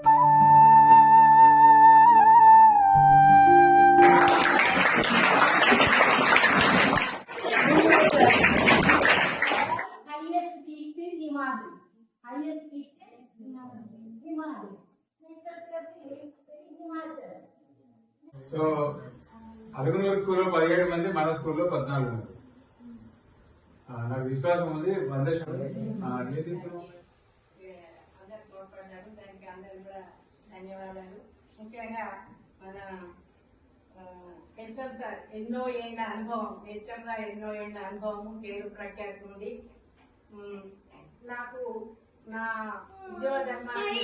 So Alugunuru స్కూల్లో 17 మంది, మన స్కూల్లో 14 మంది. నాకు విశ్వాసం ఉంది. అందరు తోడ్పడ్డారు, దానికి అందరూ కూడా ధన్యవాదాలు. ముఖ్యంగా మన హెచ్ఎం సార్ ఎన్నో ఏళ్ళ అనుభవం, హెచ్ఎంగా ఎన్నో ఏళ్ళ అనుభవం, పేరు ప్రఖ్యాతి ఉంది. నాకు నా ఉద్యోగ ధర్మాన్ని